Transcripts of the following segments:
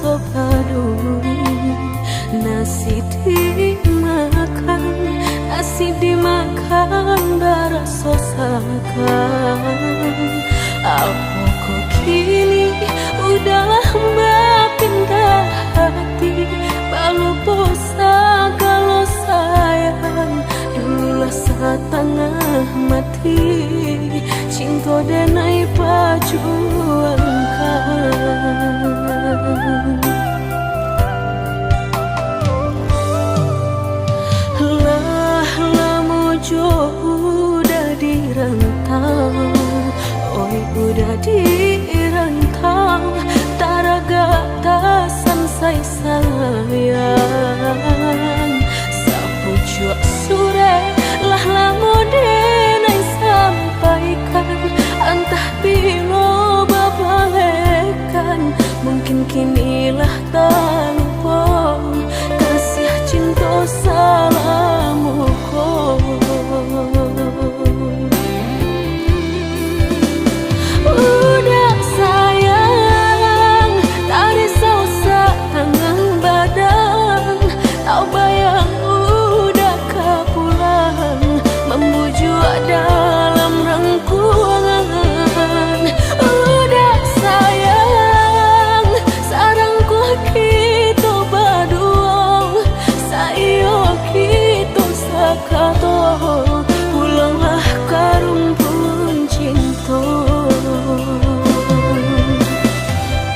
so peduli. Nasi dimakan, nasi dimakan berasa sakan. Apa kok kini udahlah berpindah hati, balupo segala sayang. Dululah saat tengah mati, cinta denai perjuangkan. Udah direntang, oi udah direntang, taraga tasan say sayang. Sapu cuak sore lah lamo denai sampaikan, entah bila babalekan, mungkin kinilah tak lupa kasih cinta salamu kau. Udah sayang, tak risau tangan badan, tak bayang udah kepulang, membujuk dalam rangkuangan. Udah sayang, sarangku kita berdua, sayo kita sakato, pulanglah ke rumpun cinta.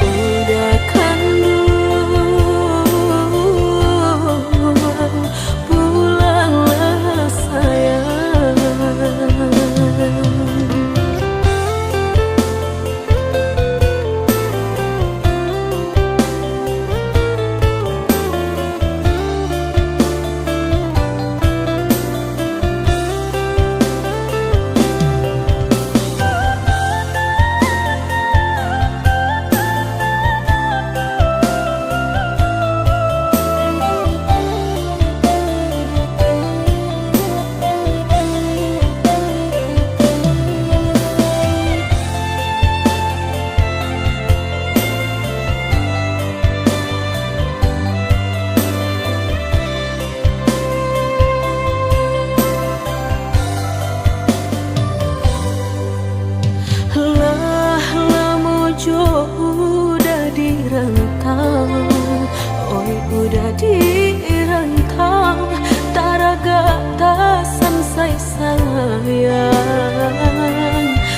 Udah kandu, pulanglah sayang. Udah direntang, oi udah direntang, taraga tasan say sayang.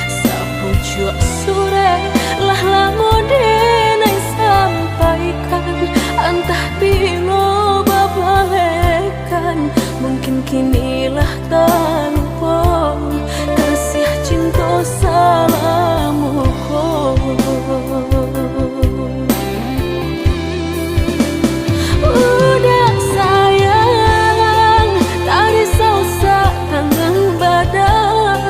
Sapu cuak sore lah lamo denai sampaikan, entah bila babalekan, mungkin kinilah tak lupa kasih cinta salamu kau. Udah sayang, tak risau tangan badan,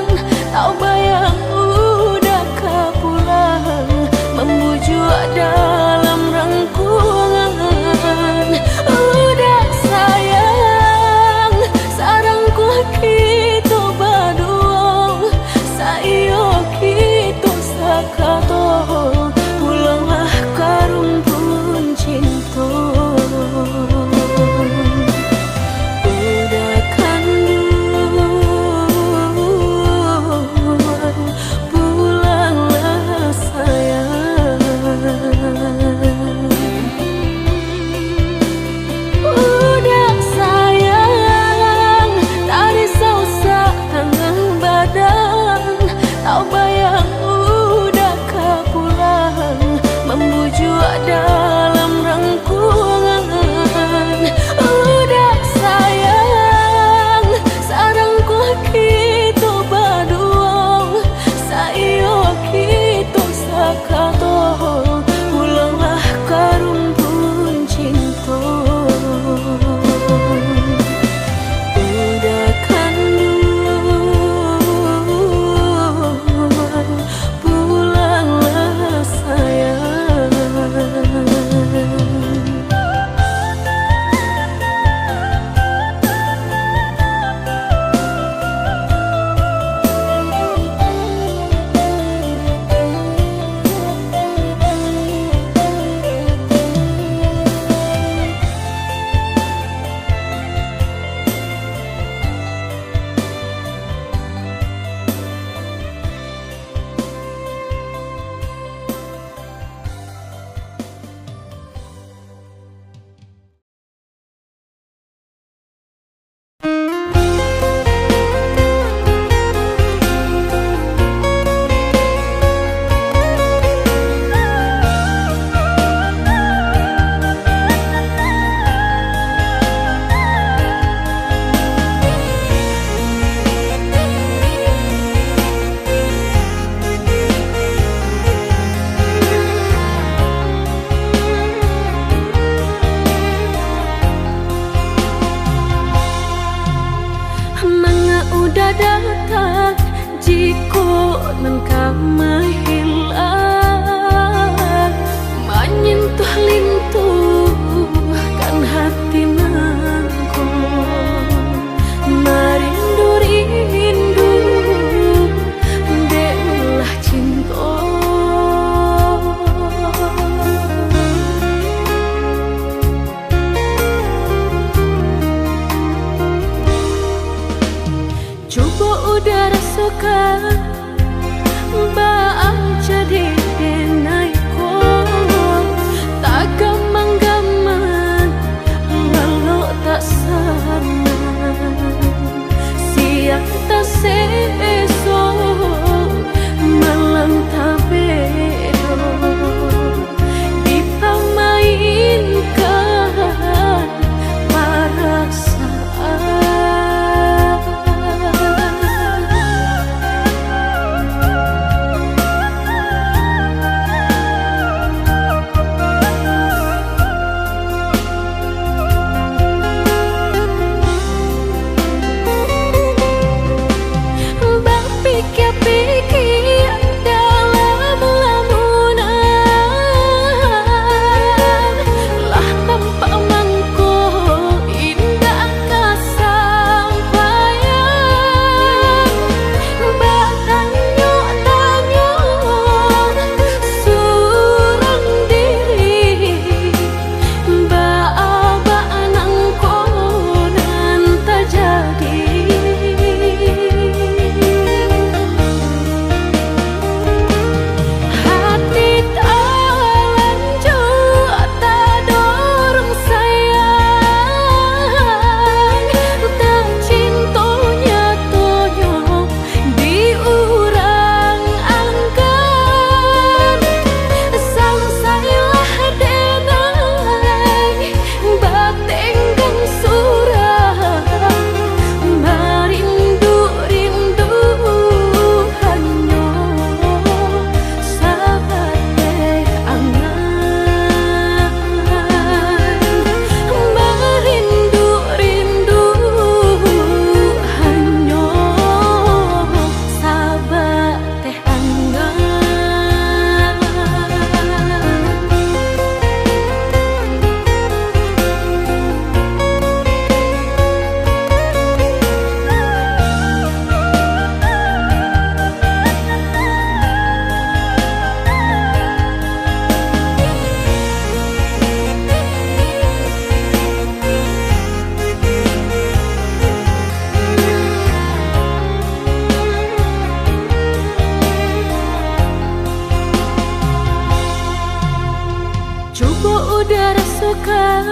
suka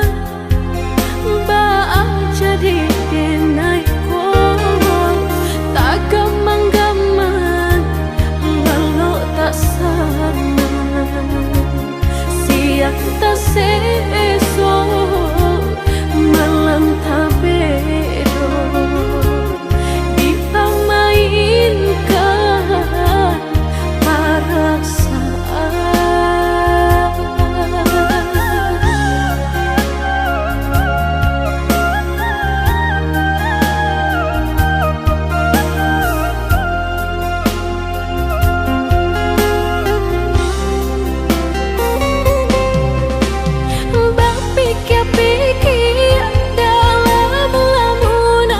Baang jadi denai ko tak gamang-gamang walau tak sama siang tak seso malam tak bedo dipamainkan perasaan. Pikir-pikir dalam lamunan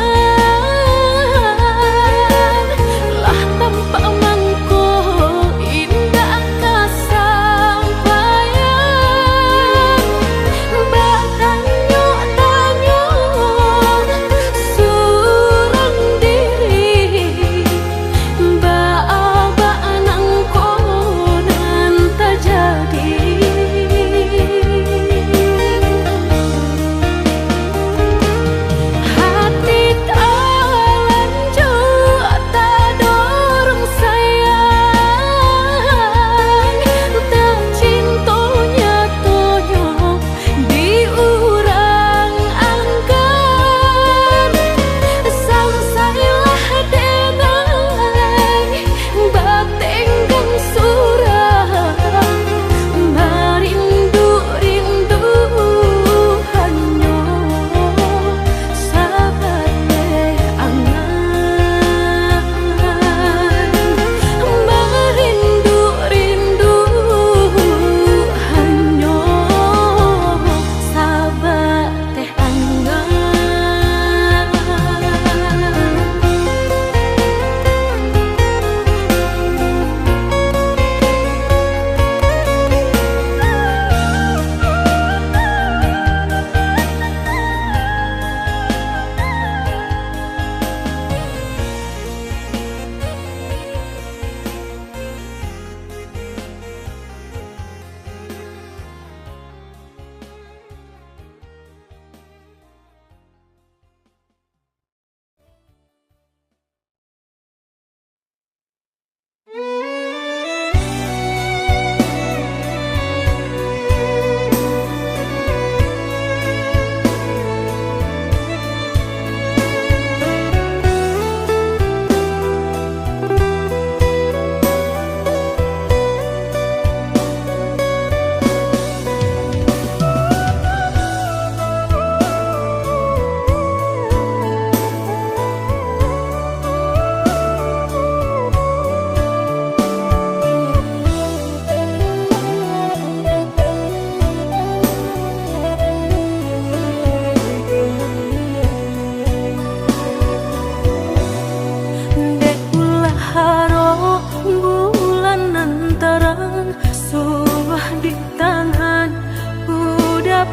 lah tanpa mangko indah kesampaian bertanya-tanya surang diri baaba nangko nan terjadi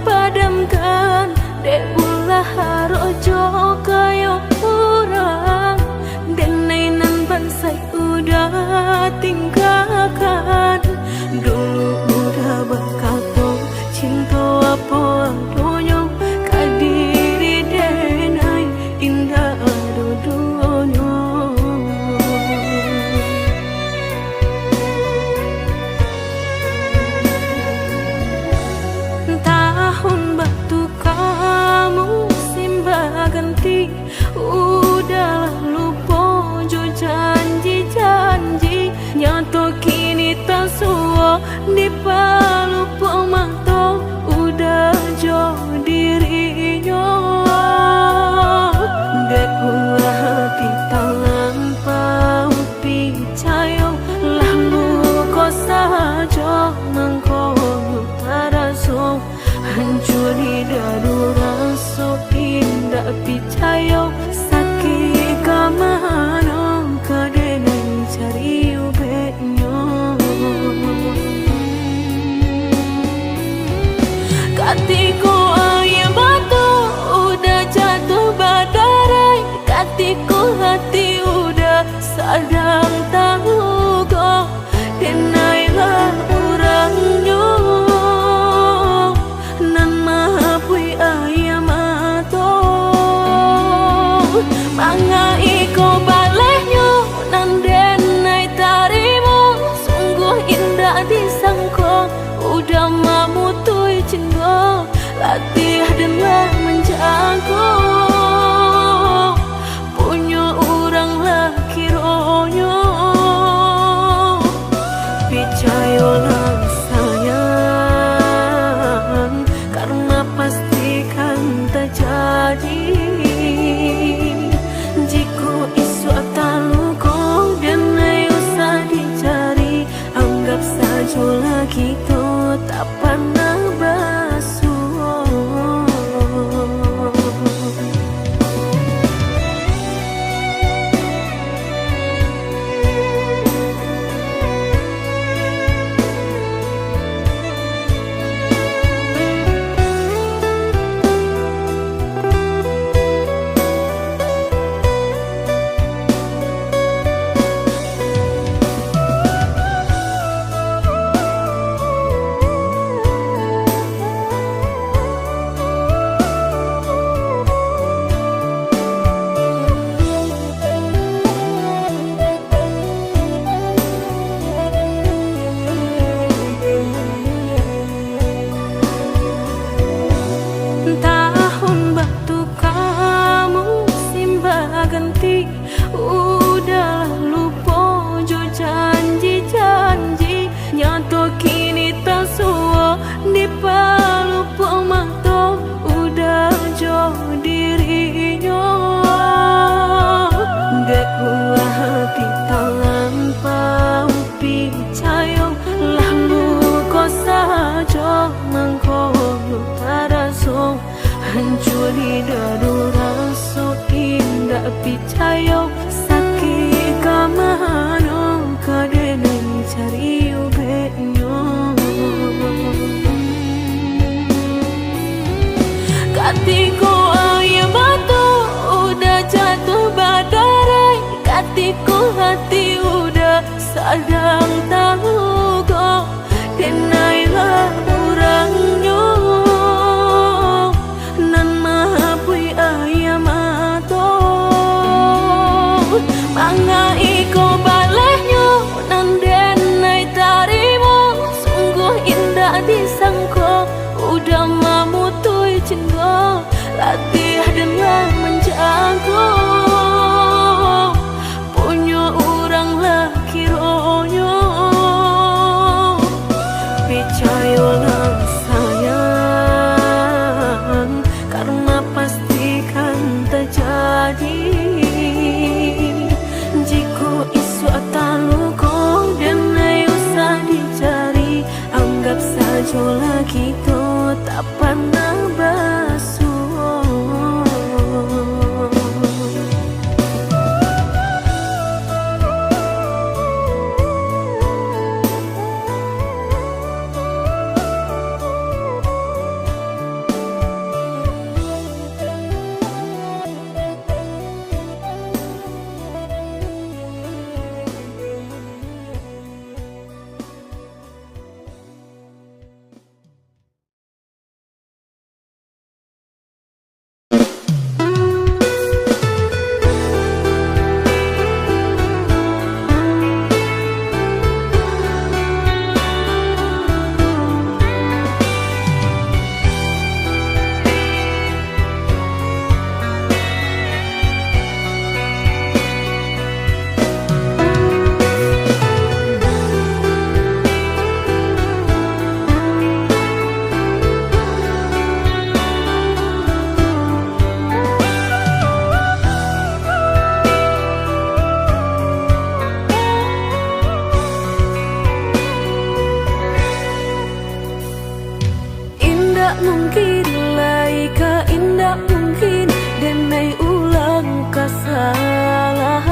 Padamkan dek ulah harojo kayo kurang denainan bansai udah tinggalkan dulu udah bakato cinta apa adonyo kadiri denai indah adonyo ganti udah lupa jo janji-janji nyato kini tak suah lidah rasa indah picayo sakit kamano kadang cari ubeknya katiku ayam batu udah jatuh badai katiku hati udah sadang tahu kok denailah orangnya nan maapui ayam atau manga iko balehnya nan denai tarimo sungguh indah disangko udah mamutui cinta latih dengan menjago punya orang laki ronyo percayalah sayang karena pastikan terjadi jika isu ataluko dan usah dicari anggap saja lagi tuh tak pernah basuh. Mungkin laika indah mungkin denai ulang kesalahan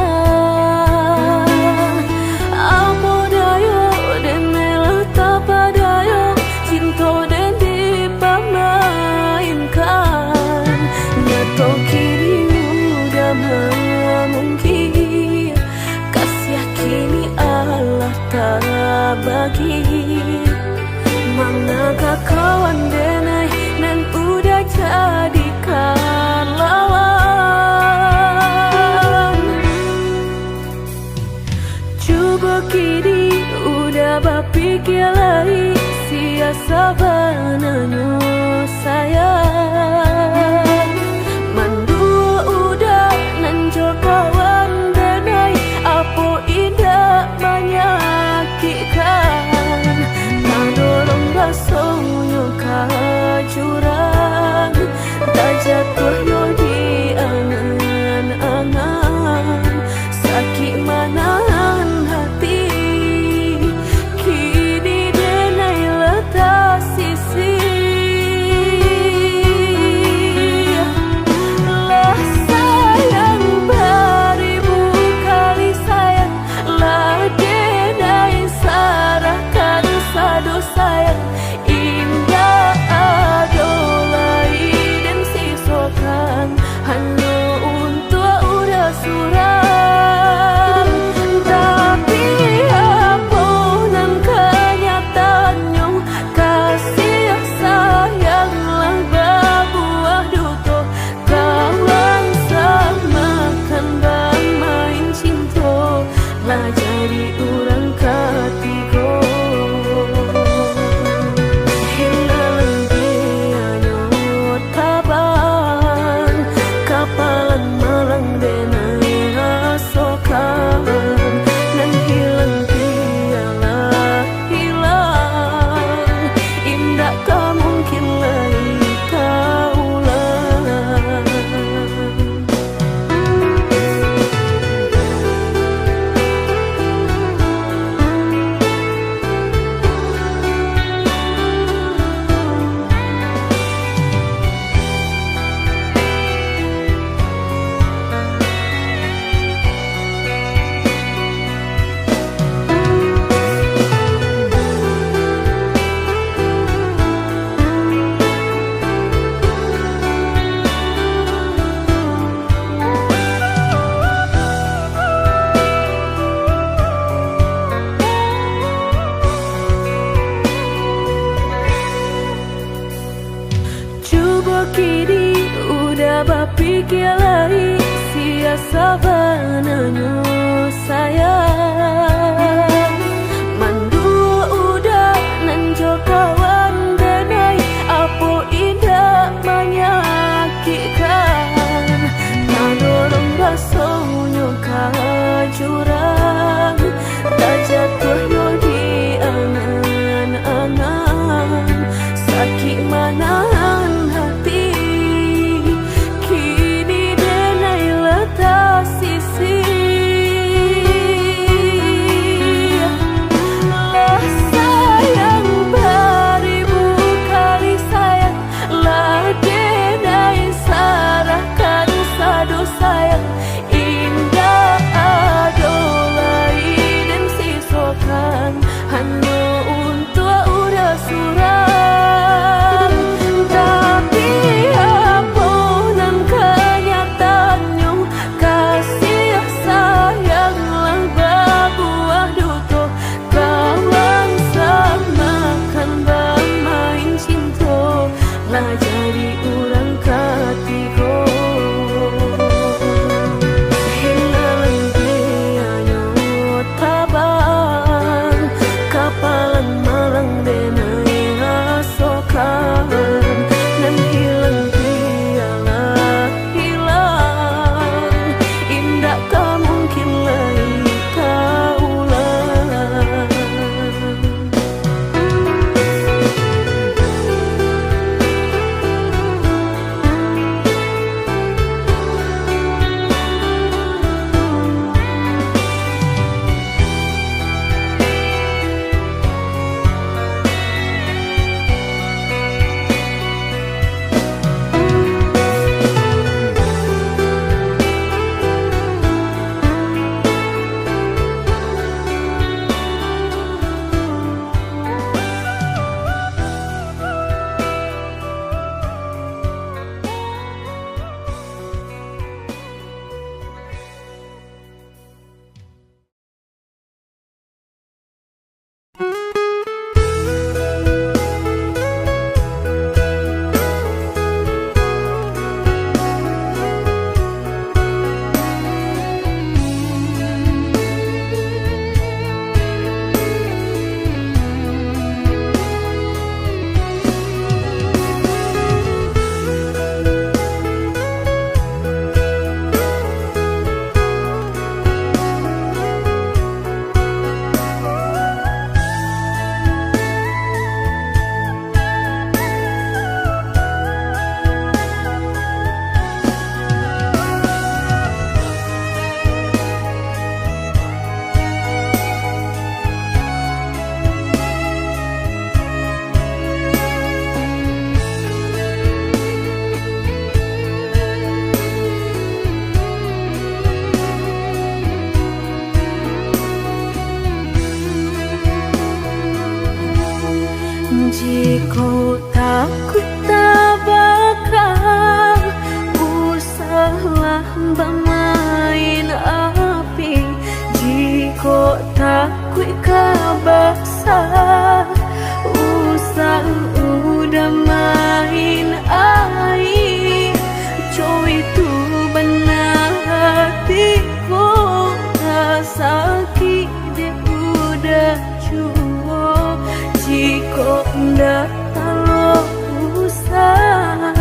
apa dayo denai letak padayo cinta dan dipamainkan nyato kini udah mungkin kasih kini Allah tak bagi manakah kawan denai nan udah jadikan lawan coba kini udah berpikir lagi siasa bananya sayang mandua udah nanjol kawan denai apa indah menyakitkan dorong basuhnya kajurang tak jatuh yo di angan-angan sakit manahan hati kini denai letak sisi lah sayang beribu kali sayang lah denai sarahkan sadu sayang indah adolai dan sisokan hanya untuk udah suram tapi apa nan kenyataannya kasih sayanglah berbuah duto kawan samakan bang main cinta lah jadi orang ketiga kapalan malang denai rasokan nan hilang tialah hilang indah tak mungkin lagi kaulang tapi kialai sia sabananyo sayang. Mandua udah nanjo kawan denai apo indah menyakitkan. Nadorong basonyo jurang tak jatuh yo di angan-angan. Sakit manahan hati kini denai letak sisi. Lah sayang beribu kali sayang, lah denai sarahkan sadu sayang. Indah adolai dan sisokan hanya untuk udah suram. Tapi apunan kenyataannya kasih sayang lah berbuah duto. Kawan samakan bermain cinta lah jadi orang ketiga. Kapalan malang denai rasakan nan hilang tiada hilang. Indah tak mungkin lagi kaulang. Jika takut tak bakal usahlah bermain api. Jika takut kabaksa usah udah main air. Cow itu benar hatiku tak sakit dia udah cukup. Jika ndak kalau usah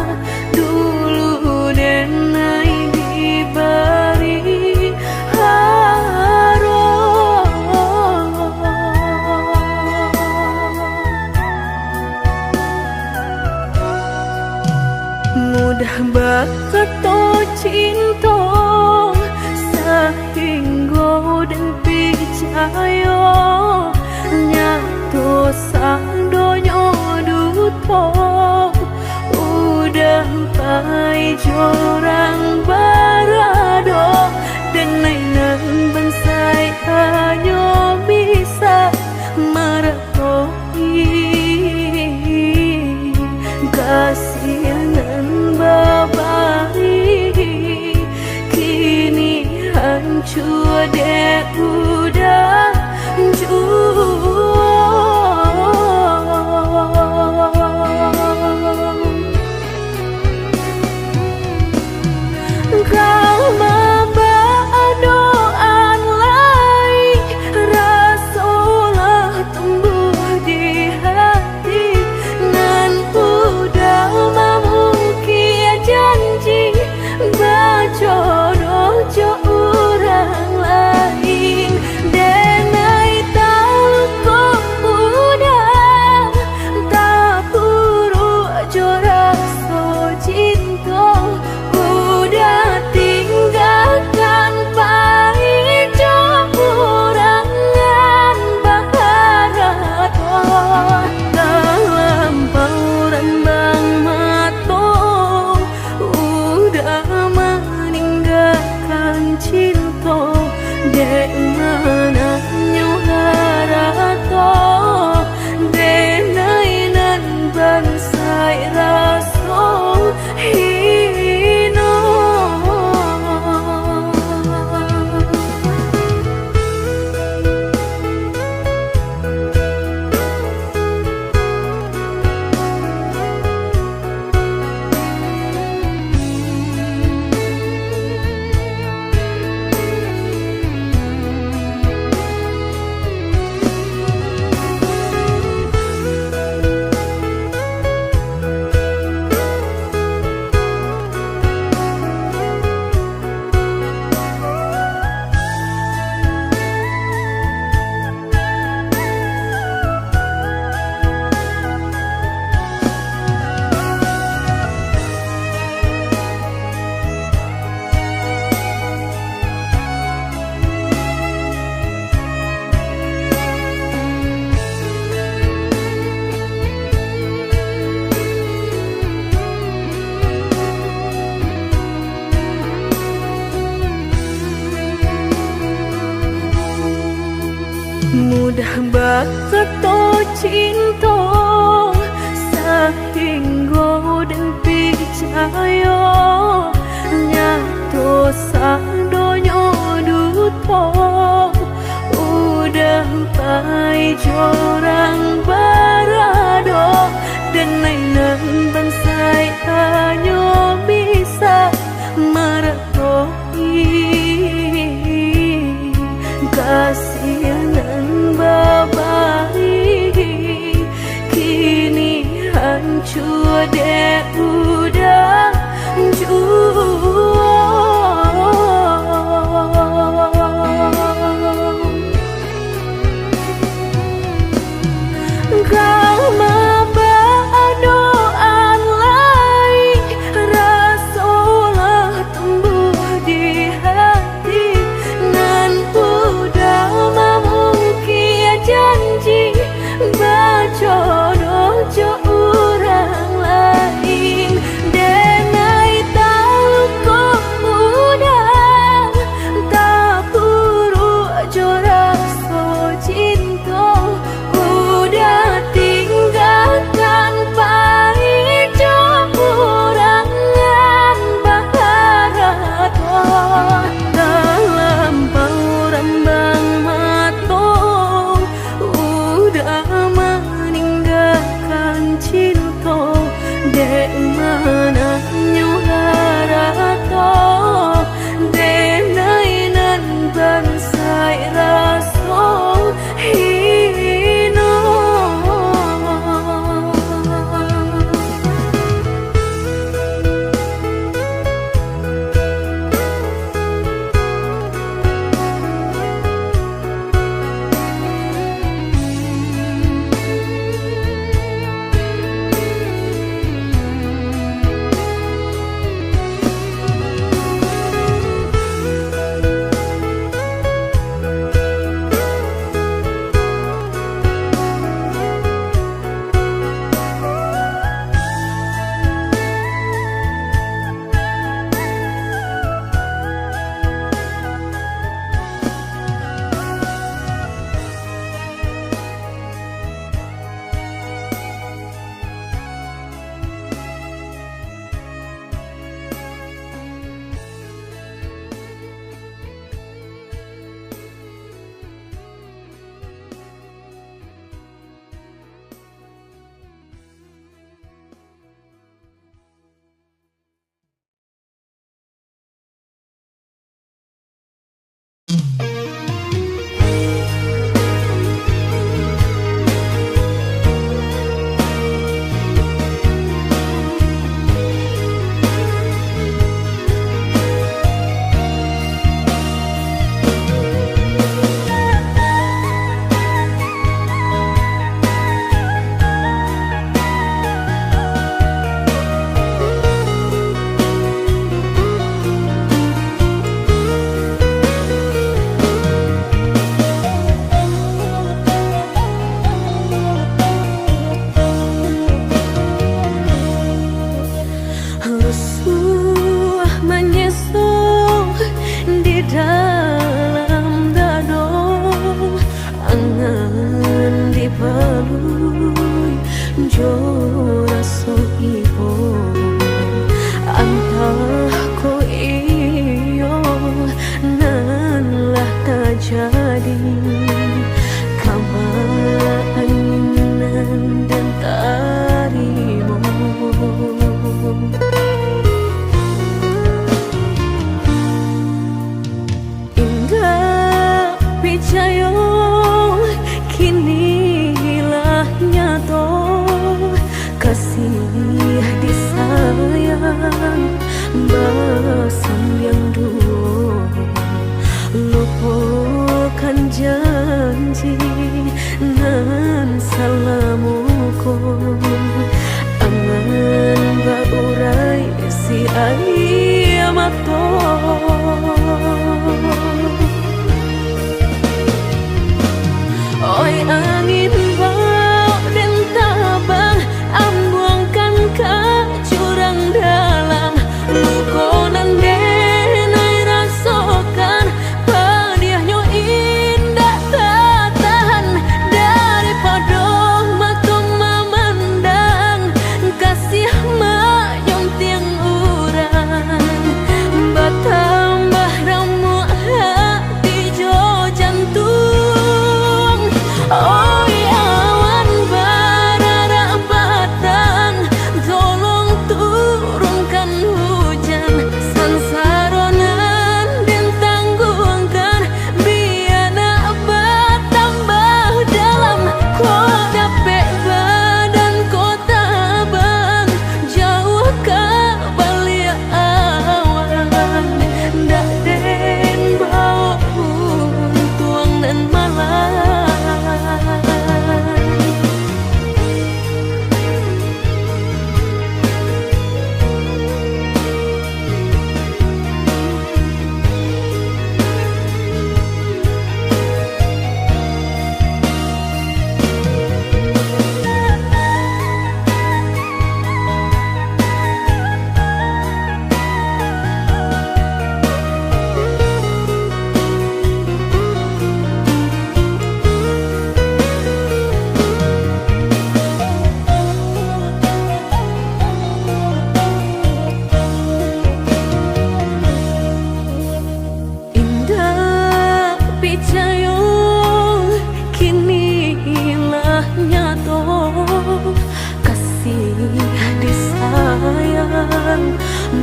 dulu denai diberi harum. Mudah berkata cinta sehingga dan percaya nyatu sang donyo duto. Udah pai jorang barado dan nainan bensai hanya bisa merekoi kasihanan babari. Kini hancur deh udah jauh. mudah bakato cinta sehingga dan percaya nyato sadonyo duto udah pai jorang barado dan nainan bansai hanya bisa meretoi kasihanan babai kini hancur deh udah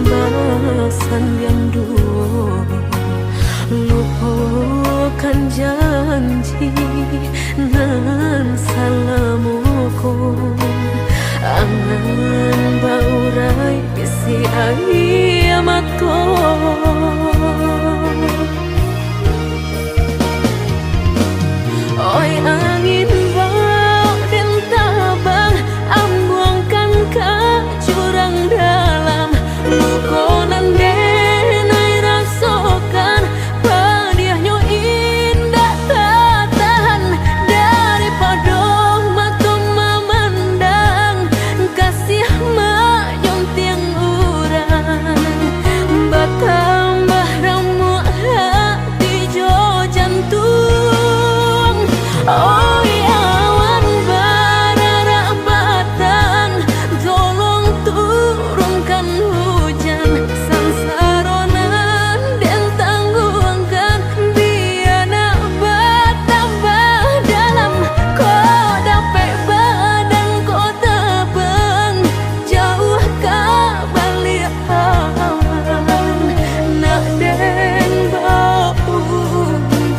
bahasan yang dulu, lupakan janji nan salamuku, angan baurai bisi ayamatku. Oi angin bau dan tabang, ambuangkan ke jurang dalam, lukonan denai rasakan, padiahnya indah tak tahan, daripada mata memandang, kasih mayong tiang urang, bertambah ramu hati jo jantung. Oh awan barara batang, tolong turunkan hujan, sansaronan dan tangguhkan, biana bertambah dalam, kau dapat badan kau tebang, jauh ke balik awan, nak den bau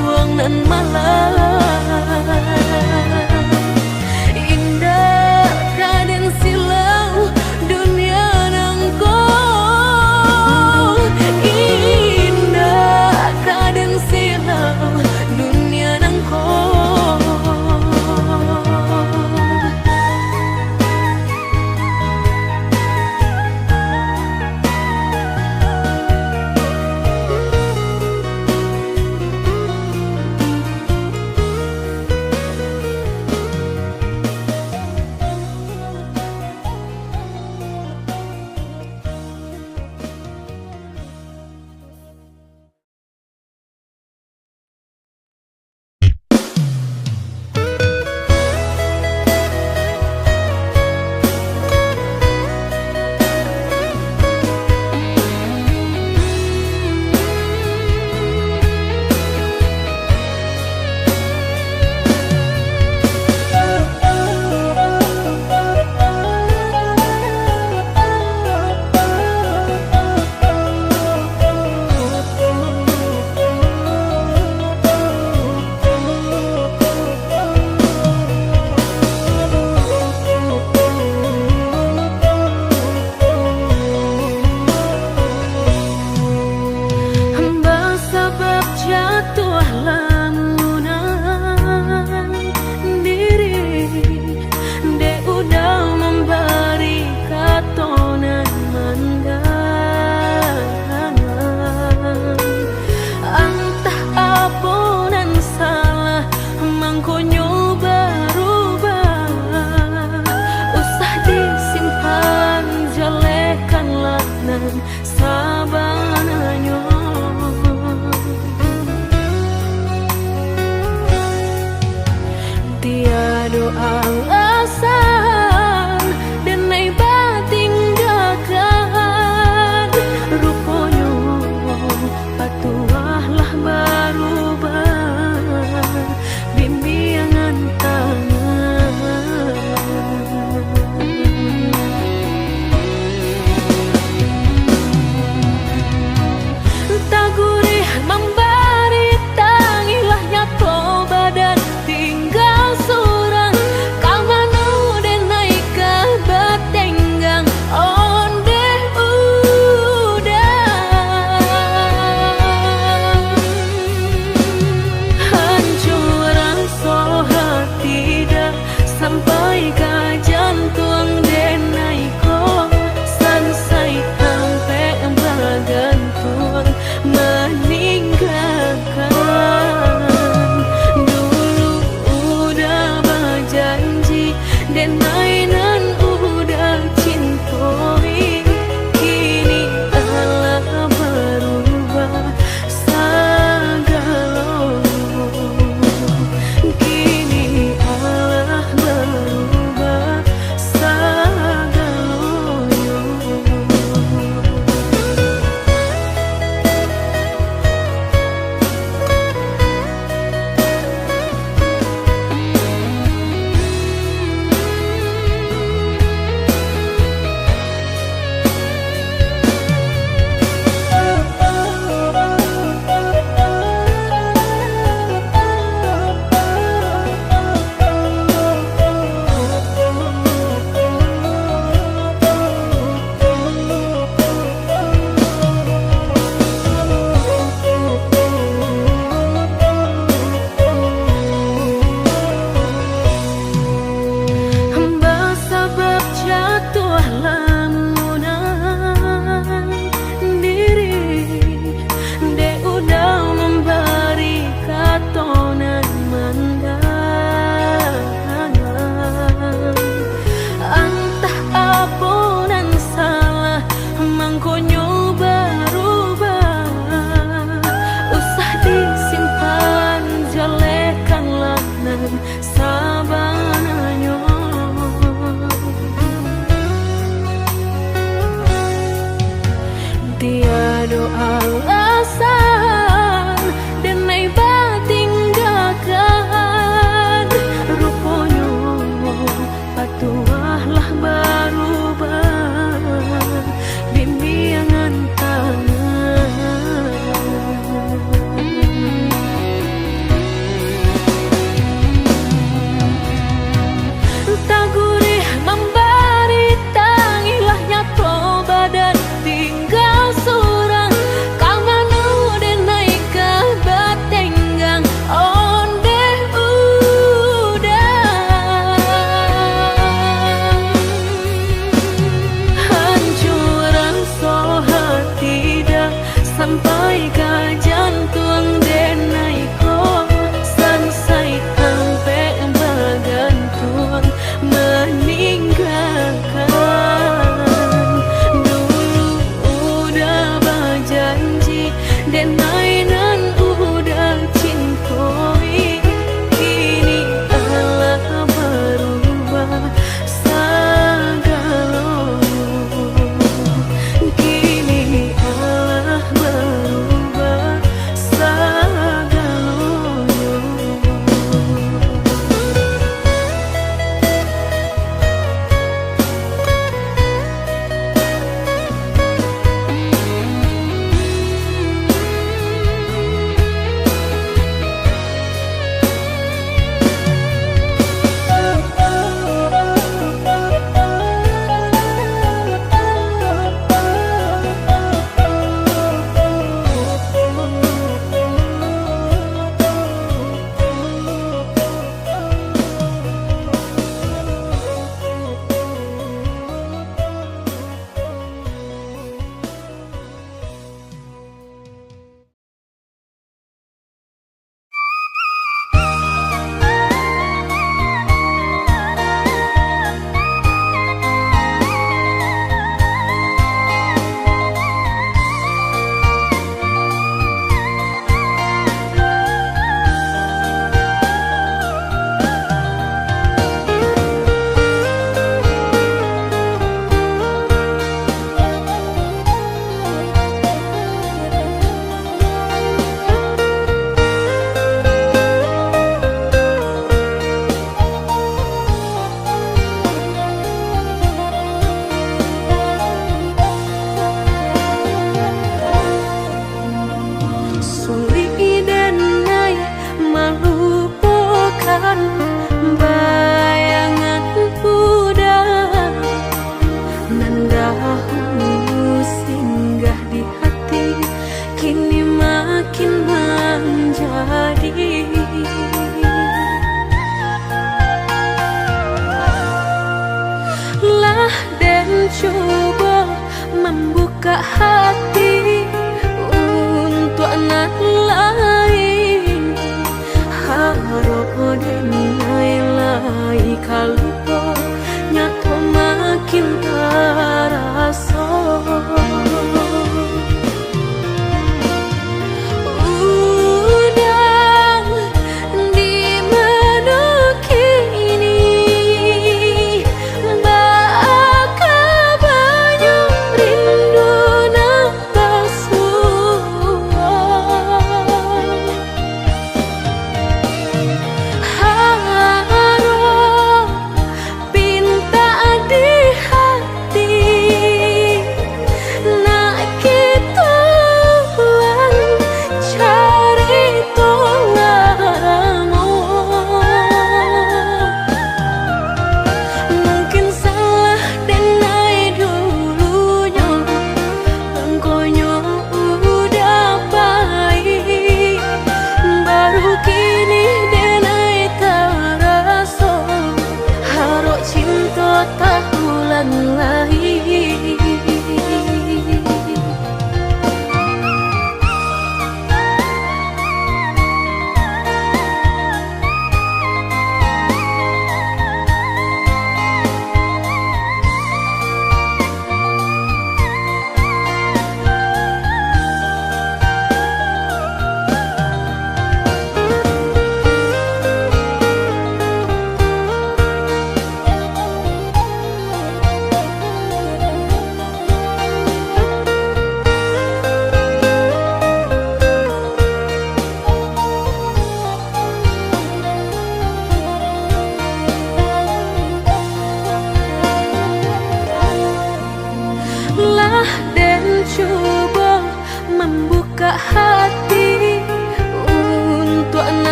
tuang nan malam. Indah kaden silau dunia nangko, indah kaden silau dunia nangko. Alasan dan naik bating dakan, rupanya patuahlah berubah, bimbingan tangan. Tak gurih memberi tangilah nyato badan tinggal surang, kau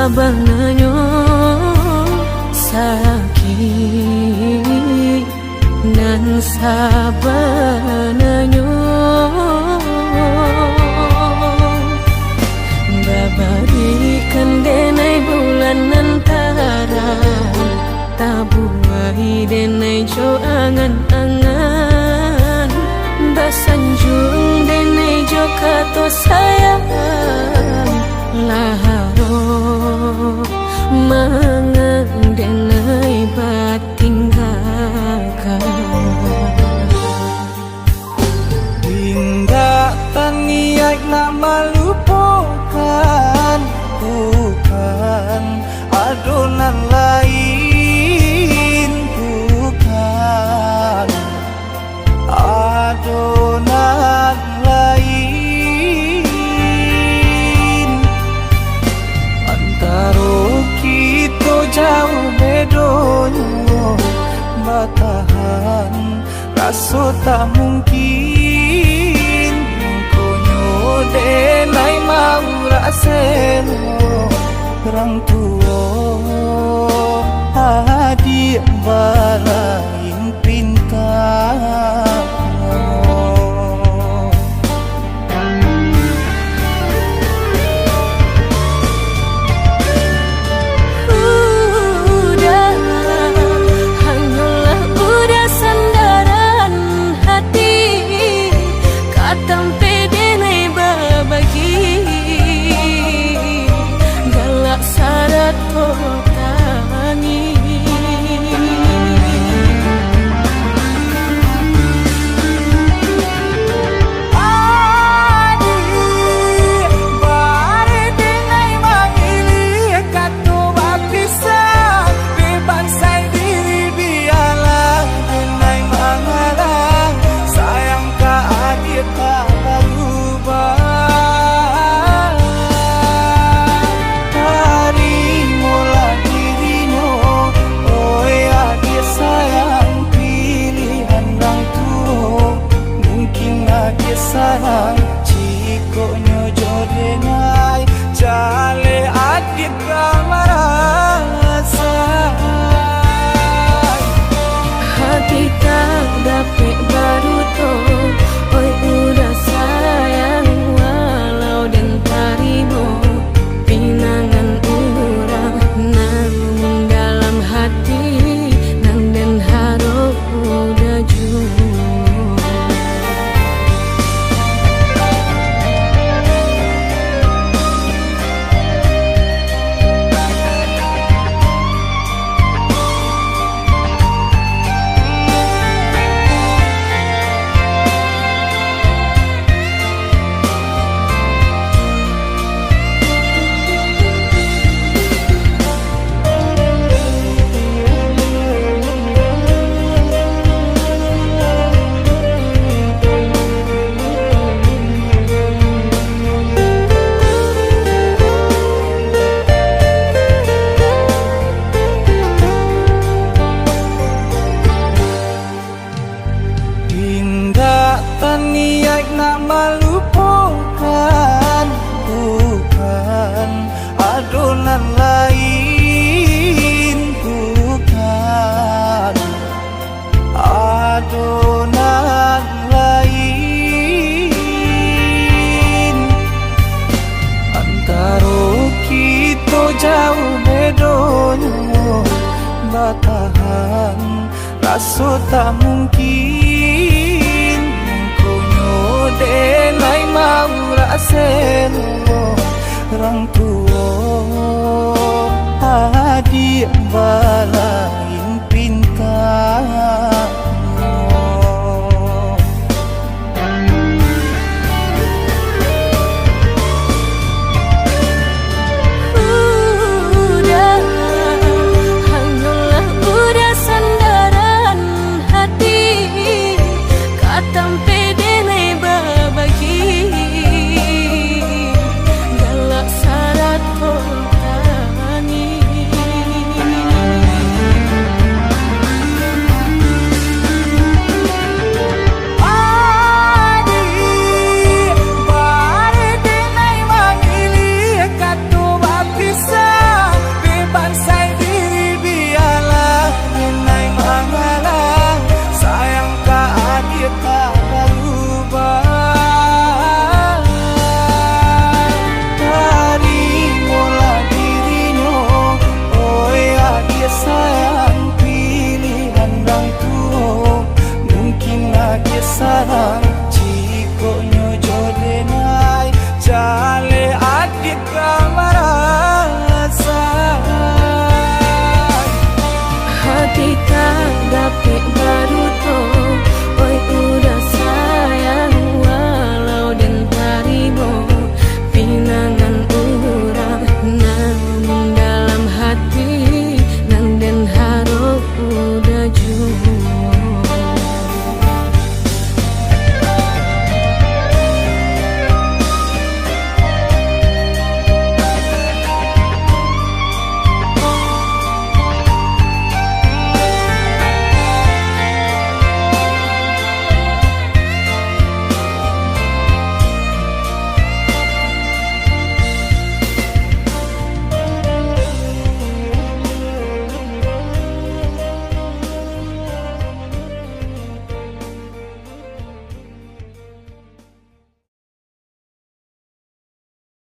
sabananyo sakit nan sabananyo babarikan denai bulan antara tabuai denai jo angan-angan basanjung denai jo kato sayang laharo mangan denai batinggalkan hingga taniak nak melupakan bukan adonan lain bukan adonan lain antara kita jauh bedonyo batahan rasa tak mungkin konyo denai mau raseno orang tua adik balain pintar sayang cikonyo jodenai jale adik ramarasa hati tak dapat baru to oi udah sayang walau dan tarimo pinangan urang namun dalam hati nang dan harap udah jujur niat nak melupakan bukan adonan lain bukan adonan lain antara kita jauh bedonyo batahan rasa tak mungkin denai mau raseno orang tua adik